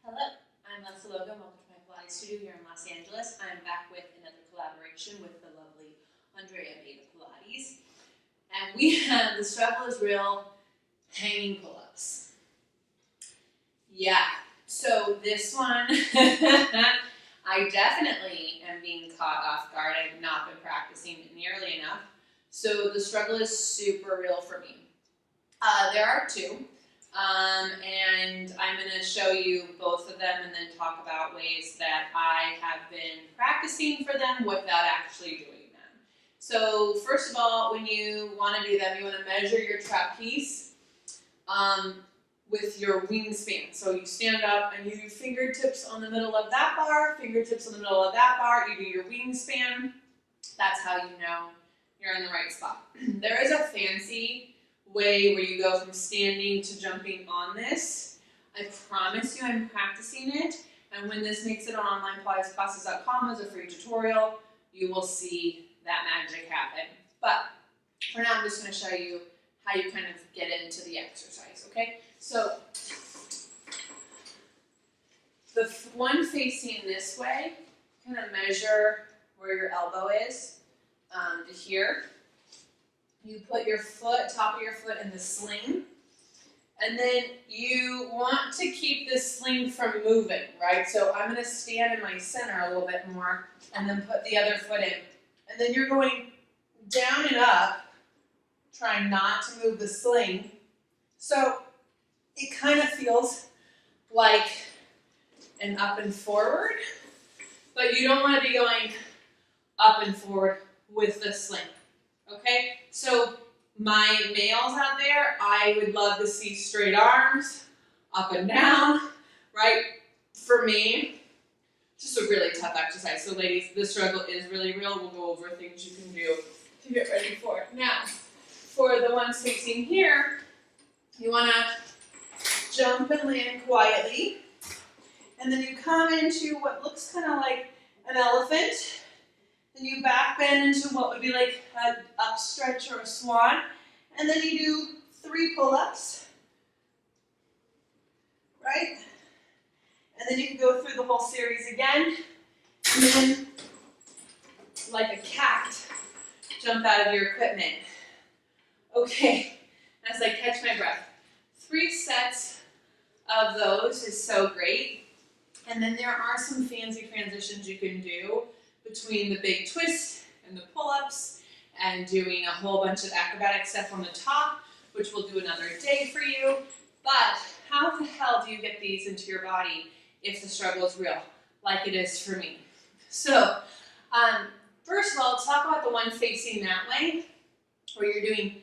Hello, I'm Lesley Logan. Welcome to my Pilates studio here in Los Angeles. I'm back with another collaboration with the lovely Andrea Maida Pilates. And we have the struggle is real hanging pull-ups. Yeah, so this one, I definitely am being caught off guard. I've not been practicing nearly enough. So the struggle is super real for me. There are two. And I'm going to show you both of them and then talk about ways that I have been practicing for them without actually doing them. So first of all, when you want to do them, you want to measure your trapeze with your wingspan. So you stand up and you do fingertips on the middle of that bar, fingertips on the middle of that bar, you do your wingspan. That's how you know you're in the right spot. There is a fancy way where you go from standing to jumping on this. I promise you I'm practicing it, and when this makes it on onlinepilatesclasses.com as a free tutorial, you will see that magic happen. But for now, I'm just going to show you how you kind of get into the exercise, okay? So the one facing this way, kind of measure where your elbow is to here. You put your foot, top of your foot in the sling, and then you want to keep this sling from moving, right? So I'm going to stand in my center a little bit more and then put the other foot in. And then you're going down and up, trying not to move the sling. So it kind of feels like an up and forward, but you don't want to be going up and forward with the sling. Okay, so my males out there, I would love to see straight arms, up and down, right? For me, just a really tough exercise. So ladies, the struggle is really real. We'll go over things you can do to get ready for it. Now, for the ones facing here, you want to jump and land quietly. And then you come into what looks kind of like an elephant. Then you back bend into what would be like an up stretch or a swan. And then you do 3 pull-ups, right? And then you can go through the whole series again. And then, like a cat, jump out of your equipment. Okay, as I catch my breath. 3 sets of those is so great. And then there are some fancy transitions you can do between the big twist and the pull-ups and doing a whole bunch of acrobatic stuff on the top, which we'll do another day for you. But how the hell do you get these into your body if the struggle is real, like it is for me? So, first of all, let's talk about the one facing that way, where you're doing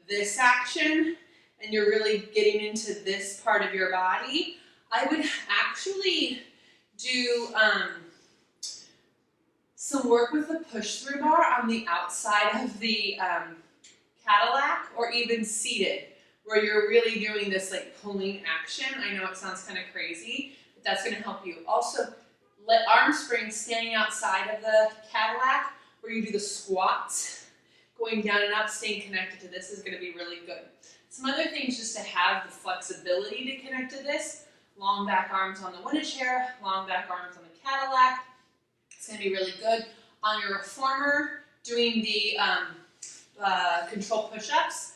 this action and you're really getting into this part of your body. I would actually do some work with the push-through bar on the outside of the Cadillac, or even seated, where you're really doing this like pulling action. I know it sounds kind of crazy, but that's going to help you. Also, let arm springs standing outside of the Cadillac, where you do the squats, going down and up, staying connected to this is going to be really good. Some other things just to have the flexibility to connect to this: long back arms on the window chair, long back arms on the Cadillac. It's going to be really good. On your reformer, doing the control push-ups,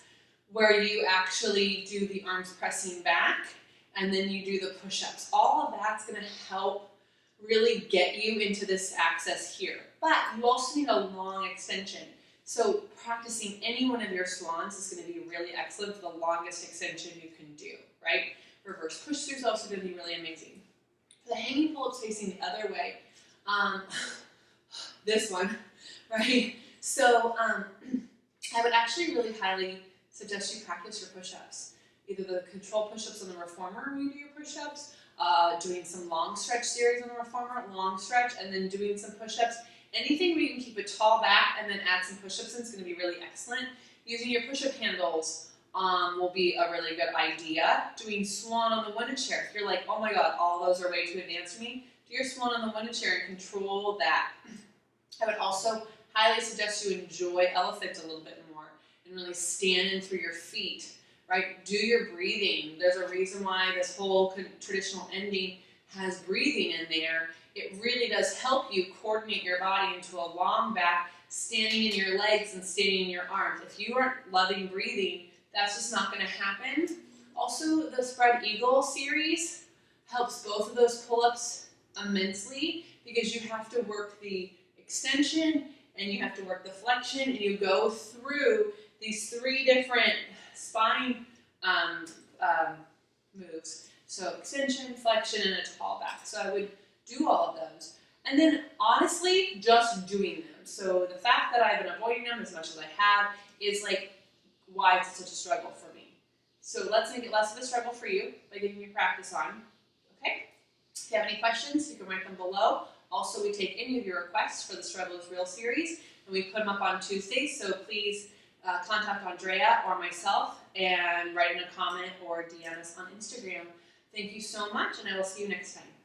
where you actually do the arms pressing back, and then you do the push-ups. All of that's going to help really get you into this access here. But you also need a long extension. So practicing any one of your swans is going to be really excellent for the longest extension you can do, right? Reverse push-through is also going to be really amazing. For the hanging pull-ups facing the other way, this one, right? So I would actually really highly suggest you practice your push-ups. Either the control push-ups on the reformer when you do your push-ups, doing some long stretch series on the reformer, long stretch, and then doing some push-ups. Anything where you can keep it tall back and then add some push-ups in is going to be really excellent. Using your push-up handles will be a really good idea. Doing swan on the window chair. If you're like, oh my god, all those are way too advanced for me, do your swan on the window chair and control that. I would also highly suggest you enjoy elephant a little bit more and really stand in through your feet, right? Do your breathing. There's a reason why this whole traditional ending has breathing in there, it really does help you coordinate your body into a long back, standing in your legs and standing in your arms. If you aren't loving breathing, that's just not going to happen. Also, the Spread Eagle series helps both of those pull-ups immensely because you have to work the extension and you have to work the flexion, and you go through these 3 different spine moves. So extension, flexion, and a tall back. So I would do all of those. And then honestly, just doing them. So the fact that I've been avoiding them as much as I have is like why it's such a struggle for me. So let's make it less of a struggle for you by getting your practice on. Okay? If you have any questions, you can write them below. Also, we take any of your requests for the Struggle is Real series, and we put them up on Tuesdays, so please contact Andrea or myself and write in a comment or DM us on Instagram. Thank you so much, and I will see you next time.